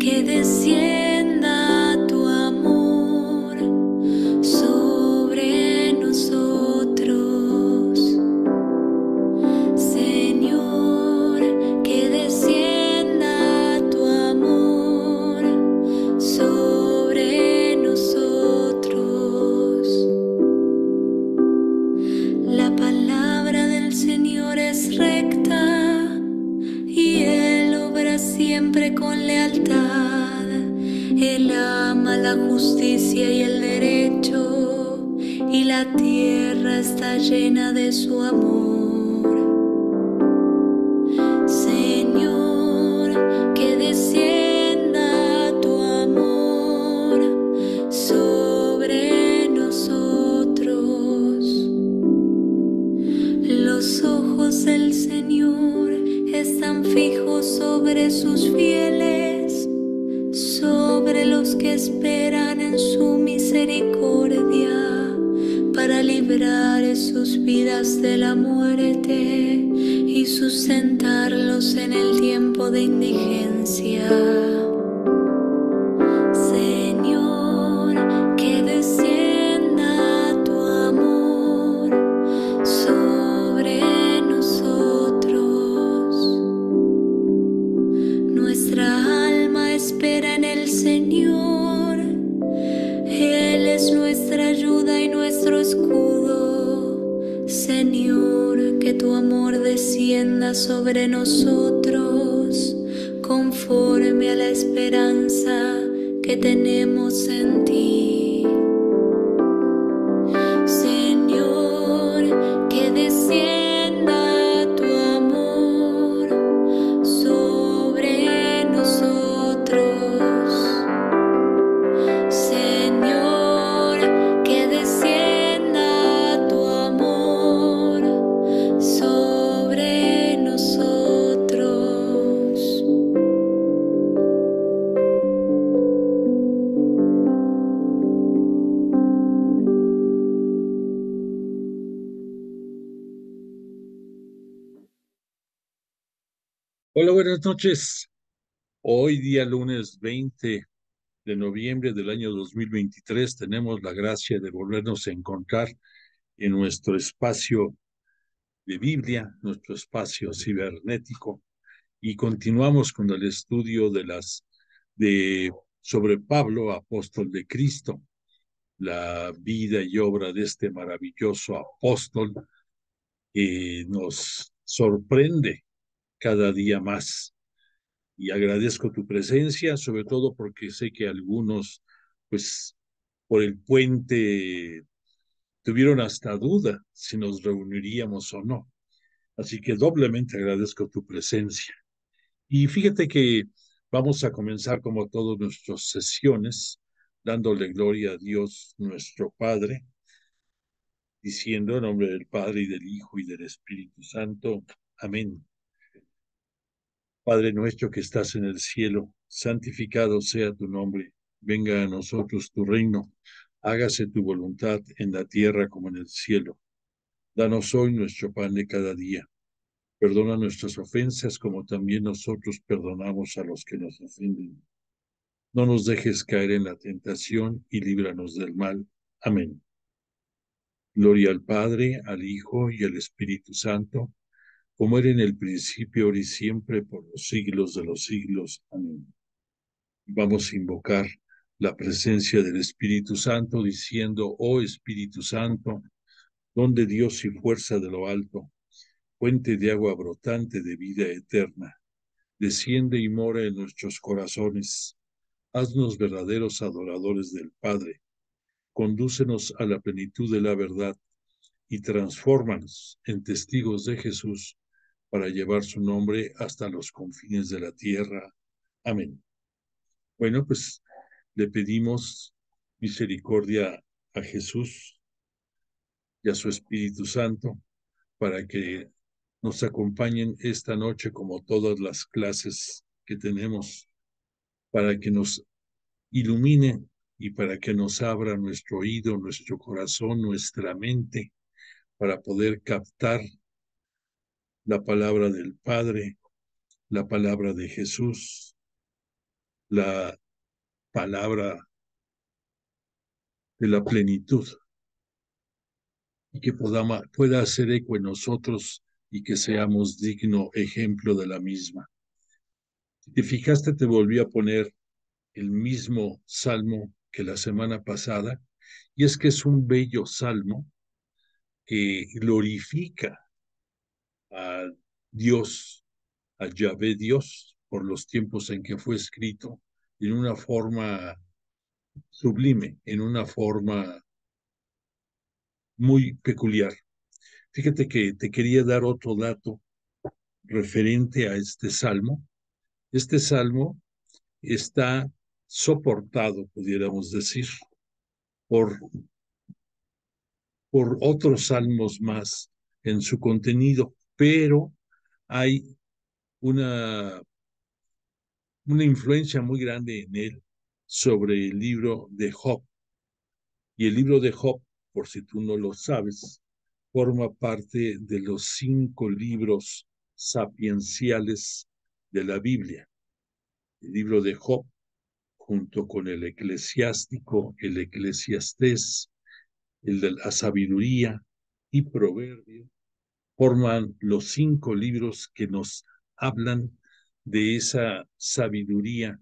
que descienda tu amor sobre nosotros. Señor, que descienda tu amor sobre nosotros. La palabra del Señor es recta y Él obra siempre con lealtad. Él ama la justicia y el derecho, y la tierra está llena de su amor. Señor, que descienda tu amor sobre nosotros. Los ojos del Señor están fijos sobre sus fieles, sobre los que esperan en su misericordia, para librar sus vidas de la muerte y sustentarlos en el tiempo de indigencia. Señor, que descienda tu amor sobre nosotros. Nuestra alma espera en el Señor. Él es nuestra ayuda y nuestro escudo. Señor, que tu amor descienda sobre nosotros, conforme a la esperanza que tenemos en ti. Señor, que descienda tu amor sobre nosotros. Señor, que descienda tu amor sobre nosotros. Hola, buenas noches. Hoy día lunes 20 de noviembre del año 2023 tenemos la gracia de volvernos a encontrar en nuestro espacio de Biblia, nuestro espacio cibernético, y continuamos con el estudio sobre Pablo, apóstol de Cristo, la vida y obra de este maravilloso apóstol que nos sorprende cada día más. Y agradezco tu presencia, sobre todo porque sé que algunos, pues, por el puente tuvieron hasta duda si nos reuniríamos o no. Así que doblemente agradezco tu presencia. Y fíjate que vamos a comenzar como todas nuestras sesiones, dándole gloria a Dios nuestro Padre, diciendo en nombre del Padre y del Hijo y del Espíritu Santo. Amén. Padre nuestro que estás en el cielo, santificado sea tu nombre. Venga a nosotros tu reino. Hágase tu voluntad en la tierra como en el cielo. Danos hoy nuestro pan de cada día. Perdona nuestras ofensas como también nosotros perdonamos a los que nos ofenden. No nos dejes caer en la tentación y líbranos del mal. Amén. Gloria al Padre, al Hijo y al Espíritu Santo, como era en el principio, ahora y siempre, por los siglos de los siglos. Amén. Vamos a invocar la presencia del Espíritu Santo diciendo: oh Espíritu Santo, don de Dios y fuerza de lo alto, fuente de agua brotante de vida eterna, desciende y mora en nuestros corazones. Haznos verdaderos adoradores del Padre. Condúcenos a la plenitud de la verdad y transfórmanos en testigos de Jesús para llevar su nombre hasta los confines de la tierra. Amén. Bueno, pues le pedimos misericordia a Jesús y a su Espíritu Santo para que nos acompañen esta noche como todas las clases que tenemos, para que nos ilumine y para que nos abra nuestro oído, nuestro corazón, nuestra mente, para poder captar la palabra del Padre, la palabra de Jesús, la palabra de la plenitud y que pueda hacer eco en nosotros y que seamos digno ejemplo de la misma. Si te fijaste, te volví a poner el mismo salmo que la semana pasada, y es que es un bello salmo que glorifica a Dios, a Yahvé Dios, por los tiempos en que fue escrito, en una forma sublime, en una forma muy peculiar. Fíjate que te quería dar otro dato referente a este salmo. Este salmo está soportado, pudiéramos decir, por, por otros salmos más en su contenido, pero hay una, una influencia muy grande en él sobre el libro de Job. Y el libro de Job, por si tú no lo sabes, forma parte de los 5 libros sapienciales de la Biblia. El libro de Job, junto con el eclesiástico, el eclesiastés, el de la sabiduría y proverbios, forman los 5 libros que nos hablan de esa sabiduría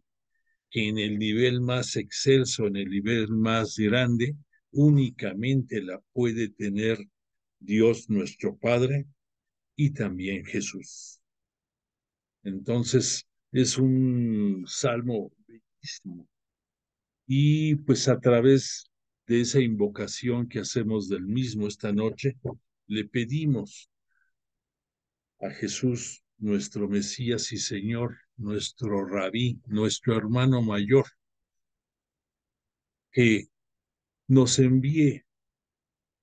que en el nivel más excelso, en el nivel más grande, únicamente la puede tener Dios nuestro Padre y también Jesús. Entonces, es un salmo bellísimo. Y pues a través de esa invocación que hacemos del mismo esta noche, le pedimos a Jesús, nuestro Mesías y Señor, nuestro Rabí, nuestro hermano mayor, que nos envíe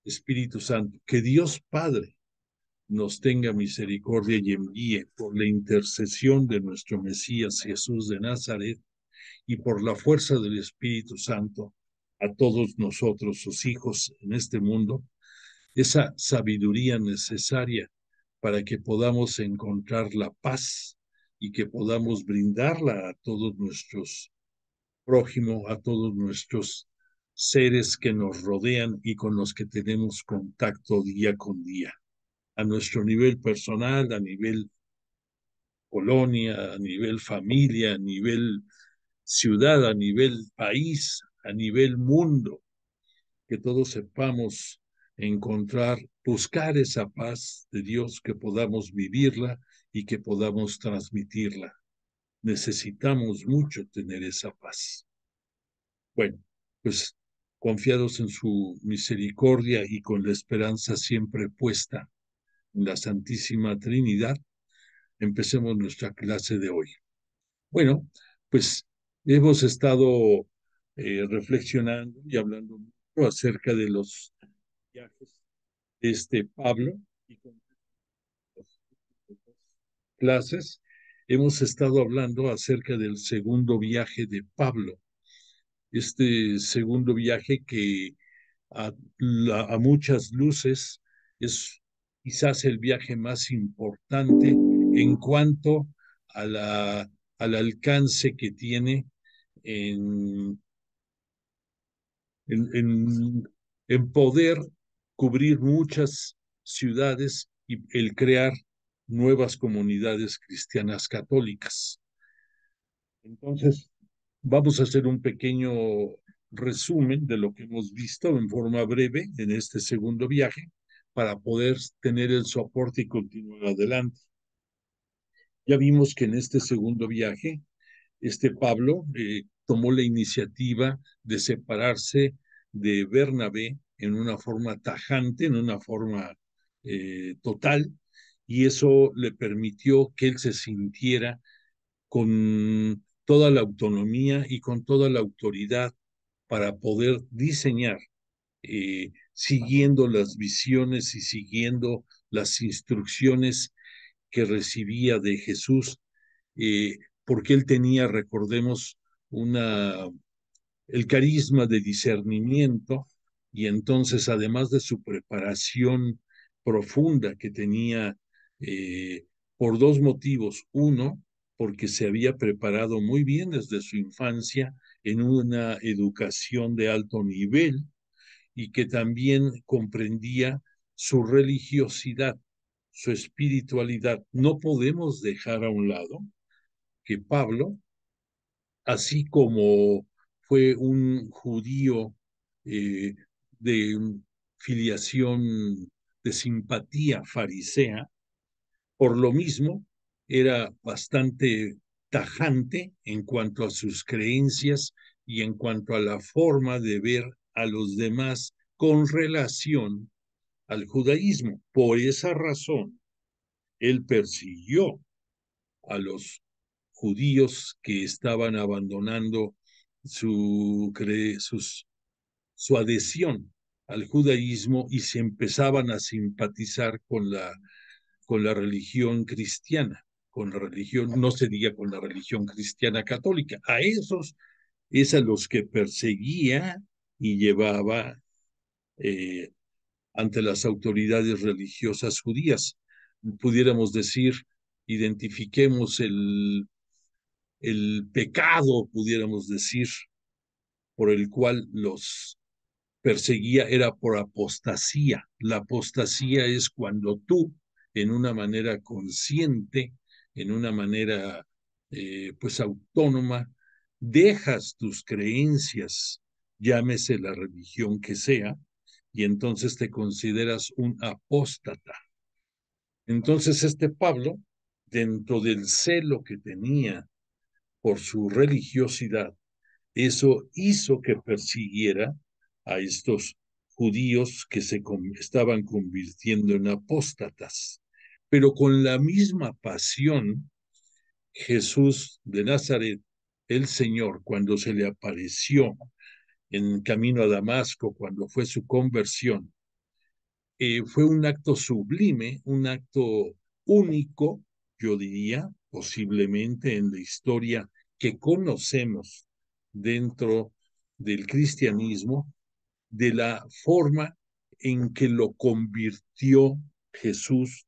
Espíritu Santo, que Dios Padre nos tenga misericordia y envíe por la intercesión de nuestro Mesías Jesús de Nazaret y por la fuerza del Espíritu Santo a todos nosotros, sus hijos en este mundo, esa sabiduría necesaria para que podamos encontrar la paz y que podamos brindarla a todos nuestros prójimos, a todos nuestros seres que nos rodean y con los que tenemos contacto día con día, a nuestro nivel personal, a nivel colonia, a nivel familia, a nivel ciudad, a nivel país, a nivel mundo, que todos sepamos encontrar, buscar esa paz de Dios, que podamos vivirla y que podamos transmitirla. Necesitamos mucho tener esa paz. Bueno, pues confiados en su misericordia y con la esperanza siempre puesta en la Santísima Trinidad, empecemos nuestra clase de hoy. Bueno, pues hemos estado reflexionando y hablando mucho acerca de los viajes de Pablo y con las clases hemos estado hablando acerca del segundo viaje de Pablo, este segundo viaje que a muchas luces es quizás el viaje más importante en cuanto a al alcance que tiene en, en, en, en poder cubrir muchas ciudades y el crear nuevas comunidades cristianas católicas. Entonces, vamos a hacer un pequeño resumen de lo que hemos visto en forma breve en este segundo viaje para poder tener el soporte y continuar adelante. Ya vimos que en este segundo viaje, Pablo tomó la iniciativa de separarse de Bernabé en una forma tajante, en una forma total, y eso le permitió que él se sintiera con toda la autonomía y con toda la autoridad para poder diseñar, siguiendo las visiones y siguiendo las instrucciones que recibía de Jesús, porque él tenía, recordemos, el carisma de discernimiento y entonces, además de su preparación profunda que tenía por dos motivos. Uno, porque se había preparado muy bien desde su infancia en una educación de alto nivel y que también comprendía su religiosidad, su espiritualidad. No podemos dejar a un lado que Pablo, así como fue un judío eh, de filiación, de simpatía farisea, por lo mismo era bastante tajante en cuanto a sus creencias y en cuanto a la forma de ver a los demás con relación al judaísmo. Por esa razón, él persiguió a los judíos que estaban abandonando su adhesión al judaísmo y se empezaban a simpatizar con la religión cristiana, con la religión, no se diga con la religión cristiana católica. A esos es a los que perseguía y llevaba eh, ante las autoridades religiosas judías. Pudiéramos decir, identifiquemos el pecado, pudiéramos decir, por el cual los perseguía era por apostasía. La apostasía es cuando tú, en una manera consciente, en una manera pues autónoma, dejas tus creencias, llámese la religión que sea, y entonces te consideras un apóstata. Entonces este Pablo, dentro del celo que tenía por su religiosidad, eso hizo que persiguiera a estos judíos que se estaban convirtiendo en apóstatas. Pero con la misma pasión, Jesús de Nazaret, el Señor, cuando se le apareció en camino a Damasco, cuando fue su conversión, fue un acto sublime, un acto único, yo diría, posiblemente en la historia que conocemos dentro del cristianismo, de la forma en que lo convirtió Jesús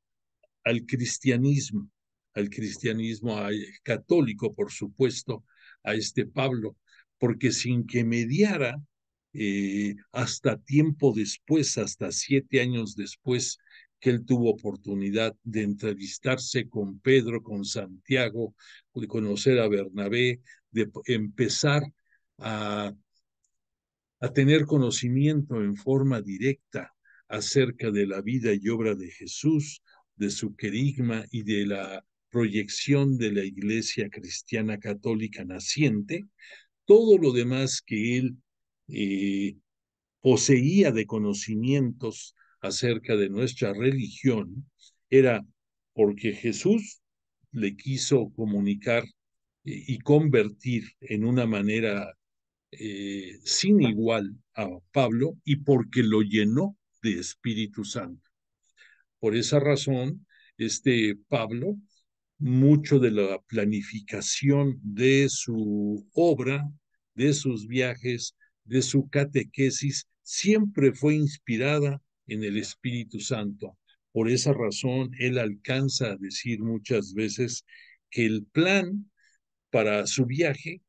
al cristianismo católico, por supuesto, a este Pablo, porque sin que mediara, hasta tiempo después, hasta 7 años después, que él tuvo oportunidad de entrevistarse con Pedro, con Santiago, de conocer a Bernabé, de empezar a tener conocimiento en forma directa acerca de la vida y obra de Jesús, de su querigma y de la proyección de la Iglesia Cristiana Católica naciente, todo lo demás que él eh, poseía de conocimientos acerca de nuestra religión era porque Jesús le quiso comunicar y convertir en una manera sin igual a Pablo y porque lo llenó de Espíritu Santo. Por esa razón, este Pablo, mucho de la planificación de su obra, de sus viajes, de su catequesis, siempre fue inspirada en el Espíritu Santo. Por esa razón, él alcanza a decir muchas veces que el plan para su viaje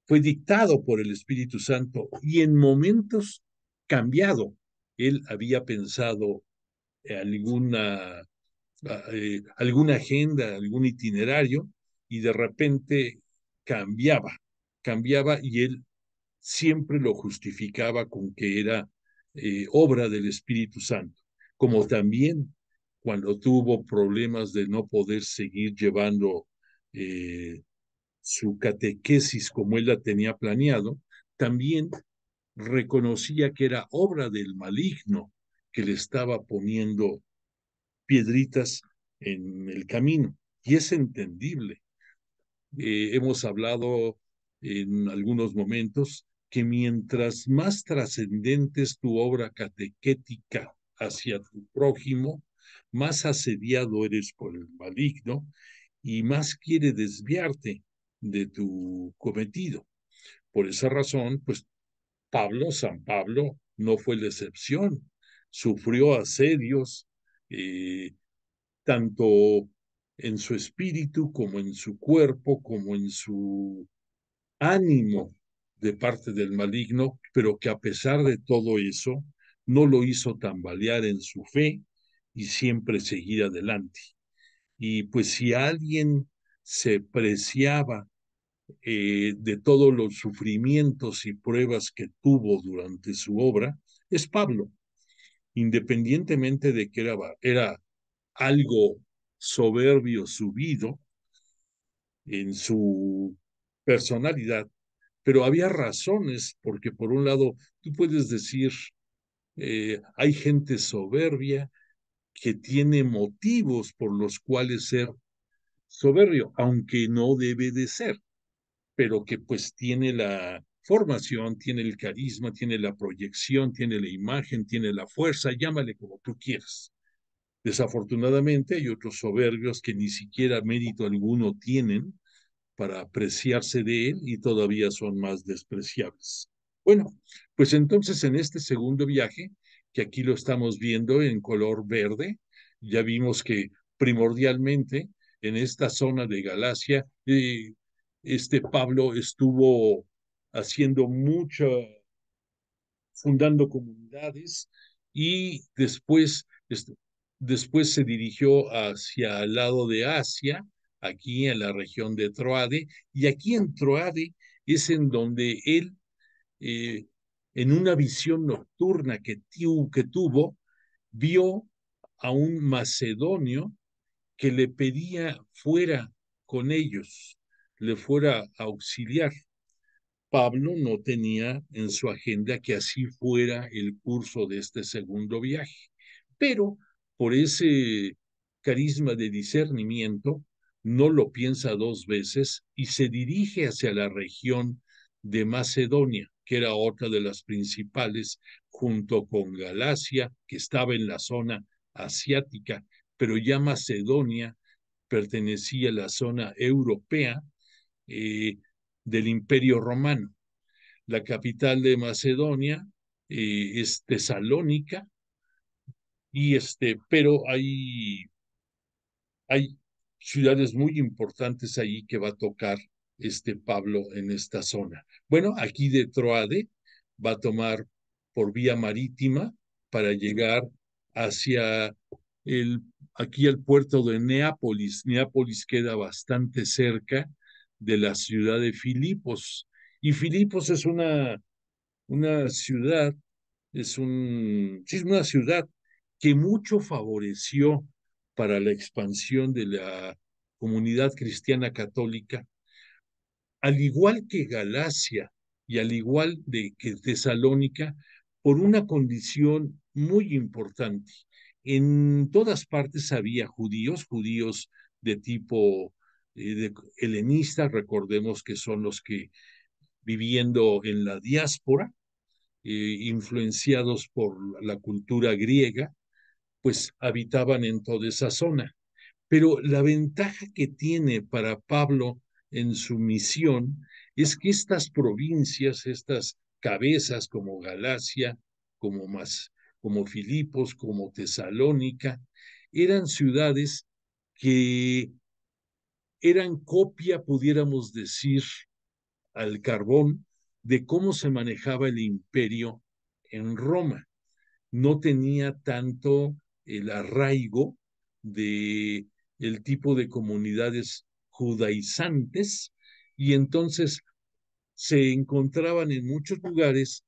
fue dictado por el Espíritu Santo y en momentos cambiado. Él había pensado alguna, alguna agenda, algún itinerario y de repente cambiaba y él siempre lo justificaba con que era obra del Espíritu Santo, como también cuando tuvo problemas de no poder seguir llevando su catequesis como él la tenía planeado, también reconocía que era obra del maligno que le estaba poniendo piedritas en el camino. Y es entendible. Hemos hablado en algunos momentos que mientras más trascendente es tu obra catequética hacia tu prójimo, más asediado eres por el maligno y más quiere desviarte de tu cometido. Por esa razón, pues San Pablo, no fue la excepción. Sufrió asedios, tanto en su espíritu, como en su cuerpo, como en su ánimo de parte del maligno, pero que a pesar de todo eso, no lo hizo tambalear en su fe y siempre seguir adelante. Y pues si alguien se preciaba de todos los sufrimientos y pruebas que tuvo durante su obra, es Pablo, independientemente de que era algo soberbio, subido en su personalidad, pero había razones, porque por un lado, tú puedes decir, hay gente soberbia que tiene motivos por los cuales ser soberbio, aunque no debe de ser, pero que pues tiene la formación, tiene el carisma, tiene la proyección, tiene la imagen, tiene la fuerza, llámale como tú quieras. Desafortunadamente hay otros soberbios que ni siquiera mérito alguno tienen para apreciarse de él y todavía son más despreciables. Bueno, pues entonces en este segundo viaje, que aquí lo estamos viendo en color verde, ya vimos que primordialmente en esta zona de Galacia, este Pablo estuvo haciendo mucha, fundando comunidades y después se dirigió hacia el lado de Asia, aquí en la región de Troade, y aquí en Troade es en donde él, eh, en una visión nocturna que tuvo, vio a un macedonio que le pedía fuera con ellos, le fuera a auxiliar. Pablo no tenía en su agenda que así fuera el curso de este segundo viaje, pero por ese carisma de discernimiento no lo piensa dos veces y se dirige hacia la región de Macedonia, que era otra de las principales, junto con Galacia, que estaba en la zona asiática, pero ya Macedonia pertenecía a la zona europea eh, del Imperio Romano. La capital de Macedonia es Tesalónica, pero hay ciudades muy importantes ahí que va a tocar este Pablo en esta zona. Bueno, aquí de Troade va a tomar por vía marítima para llegar hacia el, aquí al puerto de Neápolis. Neápolis queda bastante cerca de la ciudad de Filipos. Y Filipos es una ciudad, sí, es una ciudad que mucho favoreció para la expansión de la comunidad cristiana católica, al igual que Galacia y al igual de que Tesalónica, por una condición muy importante. En todas partes había judíos de tipo helenista, recordemos que son los que viviendo en la diáspora, influenciados por la cultura griega, pues habitaban en toda esa zona. Pero la ventaja que tiene para Pablo en su misión es que estas provincias, estas cabezas como Galacia, como Filipos, como Tesalónica, eran ciudades que eran copia, pudiéramos decir, al carbón de cómo se manejaba el imperio en Roma. No tenía tanto el arraigo de el tipo de comunidades judaizantes y entonces se encontraban en muchos lugares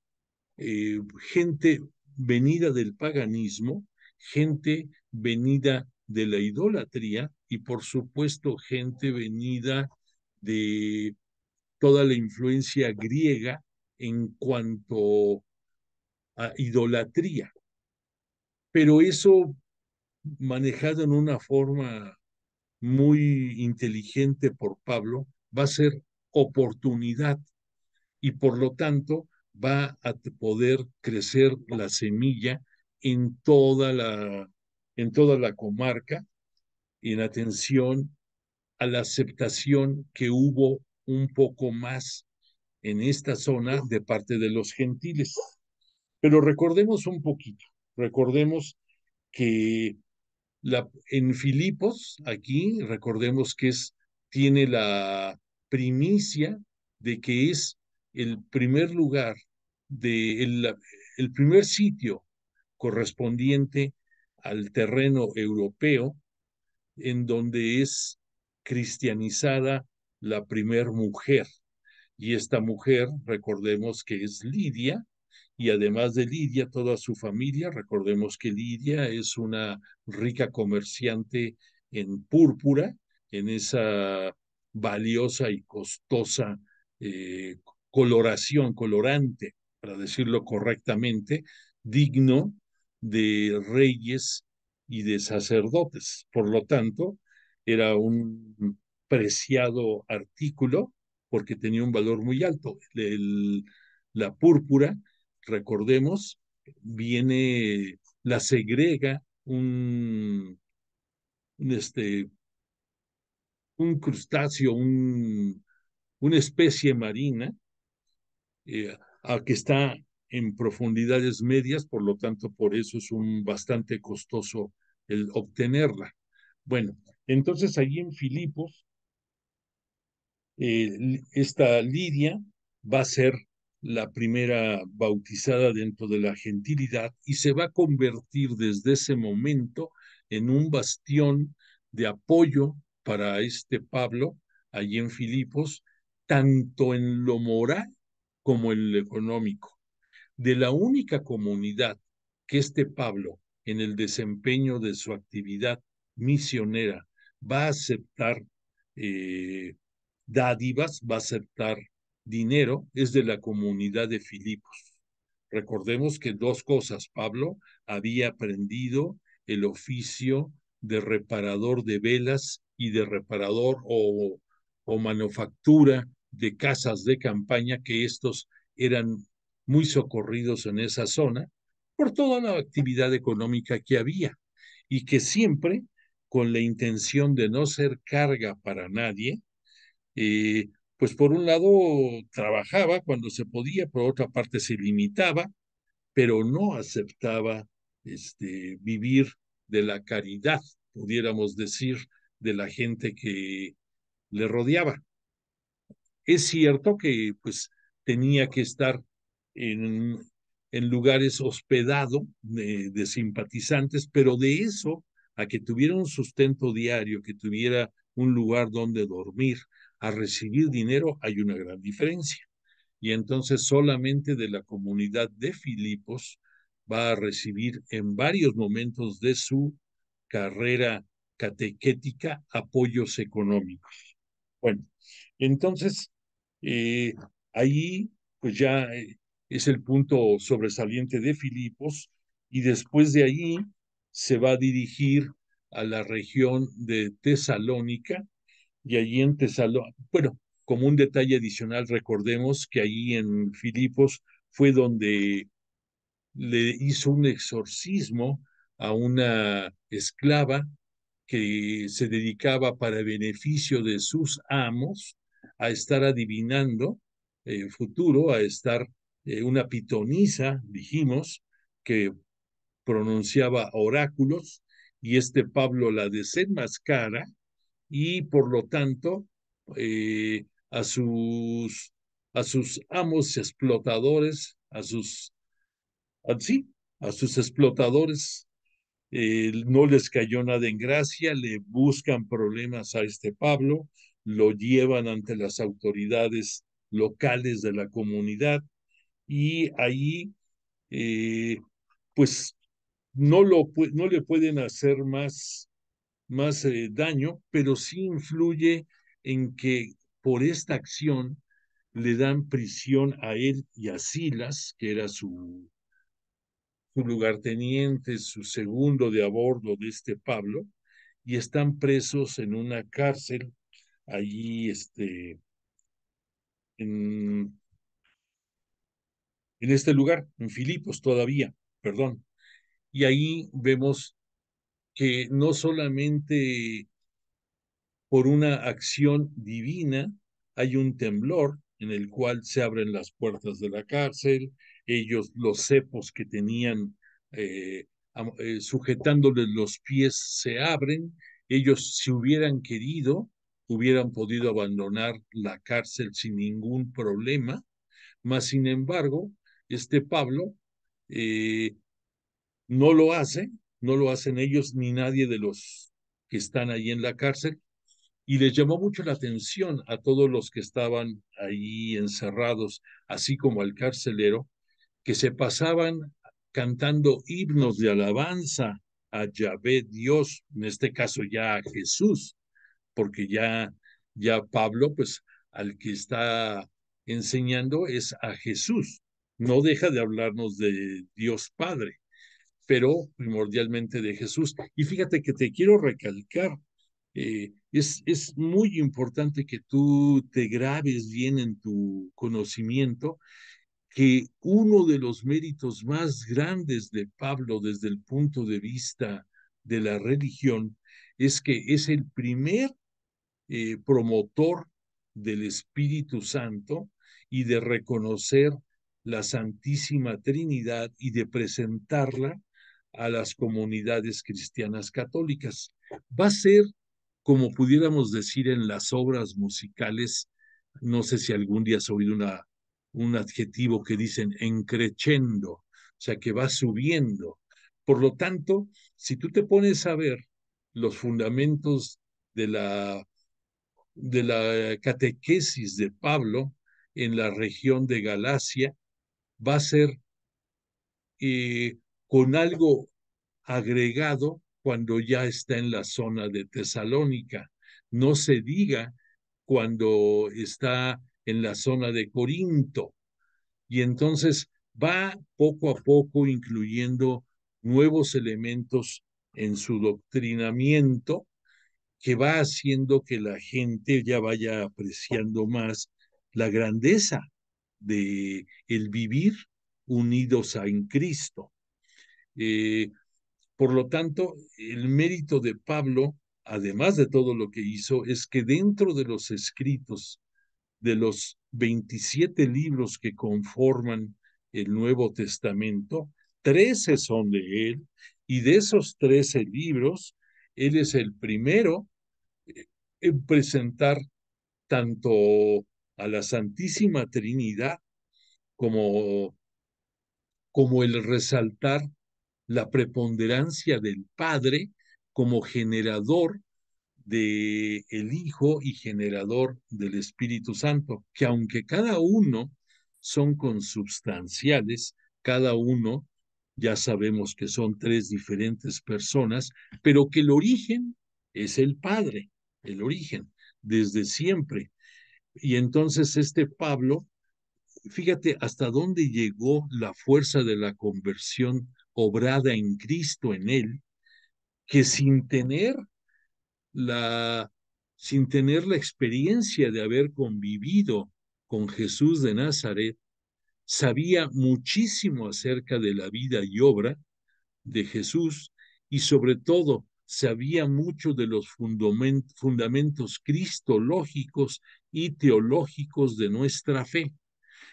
gente venida del paganismo, gente venida de la idolatría y por supuesto gente venida de toda la influencia griega en cuanto a idolatría. Pero eso manejado en una forma muy inteligente por Pablo va a ser oportunidad y por lo tanto va a poder crecer la semilla en en toda la comarca en atención a la aceptación que hubo un poco más en esta zona de parte de los gentiles. Pero recordemos un poquito, recordemos que En Filipos, aquí, recordemos que tiene la primicia de que es el primer lugar, el primer sitio correspondiente al terreno europeo en donde es cristianizada la primer mujer. Y esta mujer, recordemos que es Lidia, y además de Lidia, toda su familia, recordemos que Lidia es una rica comerciante en púrpura, en esa valiosa y costosa eh, colorante, para decirlo correctamente, digno de reyes y de sacerdotes. Por lo tanto, era un preciado artículo porque tenía un valor muy alto. La púrpura, recordemos, la segrega un, este, un crustáceo, una especie marina que está en profundidades medias, por lo tanto, por eso es bastante costoso el obtenerla. Bueno, entonces allí en Filipos esta Lidia va a ser la primera bautizada dentro de la gentilidad y se va a convertir desde ese momento en un bastión de apoyo para este Pablo allí en Filipos, tanto en lo moral como en lo económico. De la única comunidad que este Pablo, en el desempeño de su actividad misionera, va a aceptar eh, dádivas, va a aceptar dinero, es de la comunidad de Filipos. Recordemos que dos cosas, Pablo había aprendido el oficio de reparador de velas y de reparador o manufactura de casas de campaña, que estos eran muy socorridos en esa zona por toda la actividad económica que había y que siempre, con la intención de no ser carga para nadie, pues por un lado trabajaba cuando se podía, por otra parte se limitaba, pero no aceptaba vivir de la caridad, pudiéramos decir, de la gente que le rodeaba. Es cierto que pues tenía que estar en, en lugares hospedado de simpatizantes, pero de eso a que tuviera un sustento diario, que tuviera un lugar donde dormir, a recibir dinero, hay una gran diferencia. Y entonces solamente de la comunidad de Filipos va a recibir en varios momentos de su carrera catequética apoyos económicos. Bueno, entonces, eh, ahí pues ya es el punto sobresaliente de Filipos y después de ahí se va a dirigir a la región de Tesalónica y allí en Tesalónica, bueno, como un detalle adicional, recordemos que allí en Filipos fue donde le hizo un exorcismo a una esclava que se dedicaba para beneficio de sus amos a estar adivinando el futuro, a estar una pitonisa, dijimos, que pronunciaba oráculos, y este Pablo la desenmascara y por lo tanto eh, a sus a sus amos explotadores, sí, a sus explotadores no les cayó nada en gracia, le buscan problemas a este Pablo, lo llevan ante las autoridades locales de la comunidad y ahí eh, pues no le pueden hacer más daño, pero sí influye en que por esta acción le dan prisión a él y a Silas, que era su lugarteniente, su segundo de a bordo de este Pablo, y están presos en una cárcel allí en, en este lugar, en Filipos todavía, perdón. Y ahí vemos que no solamente por una acción divina hay un temblor en el cual se abren las puertas de la cárcel, ellos, los cepos que tenían eh, sujetándoles los pies, se abren. Ellos, si hubieran querido, hubieran podido abandonar la cárcel sin ningún problema, mas sin embargo, este Pablo eh, no lo hace, no lo hacen ellos ni nadie de los que están ahí en la cárcel, y les llamó mucho la atención a todos los que estaban ahí encerrados, así como al carcelero, que se pasaban cantando himnos de alabanza a Yahvé Dios, en este caso ya a Jesús, porque ya Pablo, pues al que está enseñando es a Jesús. No deja de hablarnos de Dios Padre, pero primordialmente de Jesús. Y fíjate que te quiero recalcar, es muy importante que tú te grabes bien en tu conocimiento que uno de los méritos más grandes de Pablo desde el punto de vista de la religión es que es el primer promotor del Espíritu Santo y de reconocer la Santísima Trinidad y de presentarla a las comunidades cristianas católicas. Va a ser, como pudiéramos decir en las obras musicales, no sé si algún día has oído un adjetivo que dicen en crescendo, o sea, que va subiendo. Por lo tanto, si tú te pones a ver los fundamentos de la catequesis de Pablo en la región de Galacia, va a ser con algo agregado cuando ya está en la zona de Tesalónica. No se diga cuando está en la zona de Corinto. Y entonces va poco a poco incluyendo nuevos elementos en su doctrinamiento que va haciendo que la gente ya vaya apreciando más la grandeza de el vivir unidos en Cristo. Eh, por lo tanto, el mérito de Pablo, además de todo lo que hizo, es que dentro de los escritos de los 27 libros que conforman el Nuevo Testamento, 13 son de él, y de esos 13 libros, él es el primero en presentar tanto a la Santísima Trinidad como, como el resaltar la preponderancia del Padre como generador de el Hijo y generador del Espíritu Santo, que aunque cada uno son consubstanciales, cada uno ya sabemos que son tres diferentes personas, pero que el origen es el Padre, el origen, desde siempre. Y entonces este Pablo, fíjate hasta dónde llegó la fuerza de la conversión obrada en Cristo en él, que la, sin tener la experiencia de haber convivido con Jesús de Nazaret, sabía muchísimo acerca de la vida y obra de Jesús y sobre todo sabía mucho de los fundamentos cristológicos y teológicos de nuestra fe.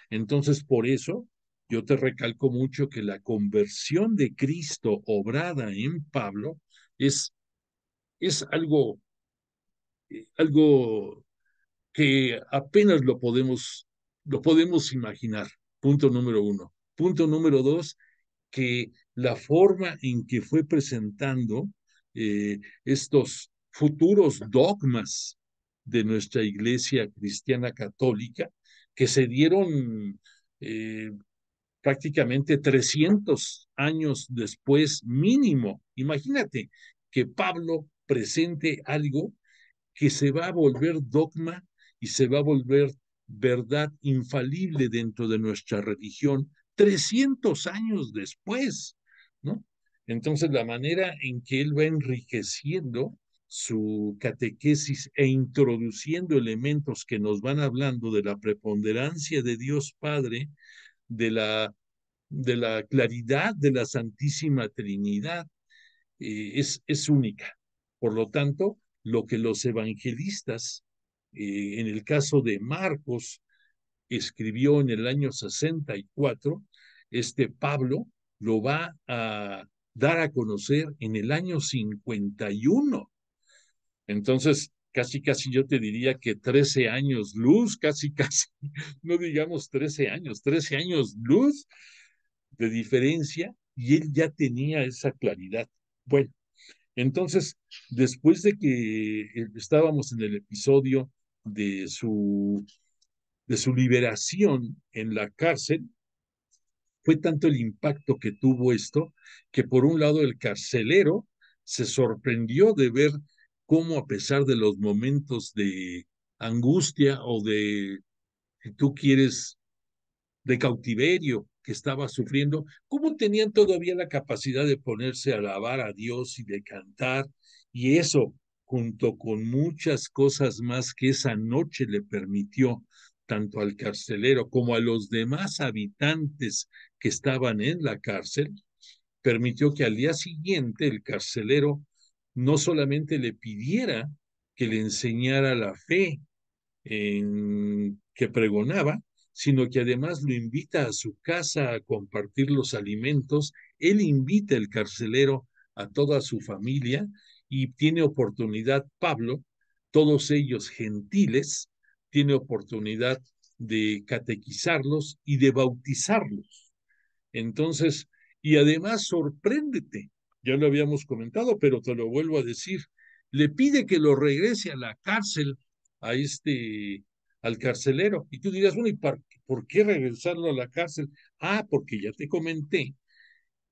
Entonces, por eso yo te recalco mucho que la conversión de Cristo obrada en Pablo es algo que apenas lo podemos imaginar. Punto número uno. Punto número dos, que la forma en que fue presentando estos futuros dogmas de nuestra Iglesia Cristiana Católica, que se dieron prácticamente 300 años después mínimo. Imagínate que Pablo presente algo que se va a volver dogma y se va a volver verdad infalible dentro de nuestra religión 300 años después, ¿no? Entonces, la manera en que él va enriqueciendo su catequesis e introduciendo elementos que nos van hablando de la preponderancia de Dios Padre, de la claridad de la Santísima Trinidad, es única. Por lo tanto, lo que los evangelistas, en el caso de Marcos, escribió en el año 64, este Pablo lo va dar a conocer en el año 51. Entonces, casi, casi yo te diría que 13 años luz, casi, casi, no digamos 13 años luz de diferencia, y él ya tenía esa claridad. Bueno, entonces, después de que estábamos en el episodio de de su liberación en la cárcel, fue tanto el impacto que tuvo esto, que por un lado el carcelero se sorprendió de ver cómo a pesar de los momentos de angustia o de, si tú quieres, de cautiverio que estaba sufriendo, cómo tenían todavía la capacidad de ponerse a alabar a Dios y de cantar, y eso, junto con muchas cosas más que esa noche le permitió tanto al carcelero como a los demás habitantes que estaban en la cárcel, permitió que al día siguiente el carcelero no solamente le pidiera que le enseñara la fe que pregonaba, sino que además lo invita a su casa a compartir los alimentos. Él invita el carcelero a toda su familia y tiene oportunidad, Pablo, todos ellos gentiles, tiene oportunidad de catequizarlos y de bautizarlos. Entonces, y además sorpréndete, ya lo habíamos comentado, pero te lo vuelvo a decir, le pide que lo regrese a la cárcel, a al carcelero. Y tú dirás, bueno, ¿por qué regresarlo a la cárcel? Ah, porque ya te comenté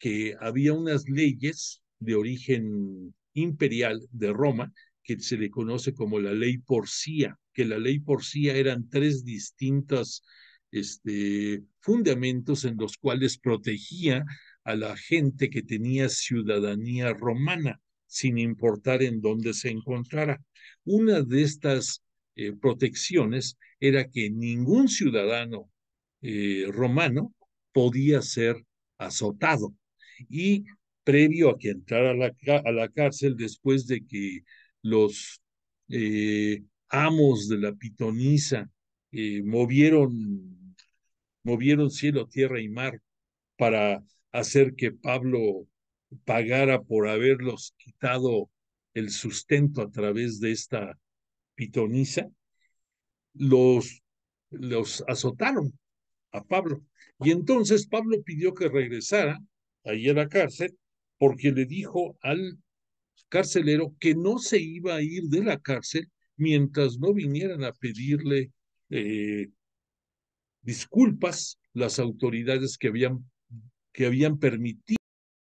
que había unas leyes de origen imperial de Roma que se le conoce como la ley Porcia, que la ley Porcia eran tres distintos fundamentos en los cuales protegía a la gente que tenía ciudadanía romana, sin importar en dónde se encontrara. Una de estas protecciones era que ningún ciudadano romano podía ser azotado y previo a que entrara a la cárcel, después de que los amos de la pitonisa eh, movieron, movieron cielo, tierra y mar para hacer que Pablo pagara por haberlos quitado el sustento a través de esta pitonisa, los, los azotaron a Pablo. Y entonces Pablo pidió que regresara ahí a la cárcel porque le dijo al carcelero que no se iba a ir de la cárcel mientras no vinieran a pedirle eh, disculpas las autoridades que habían permitido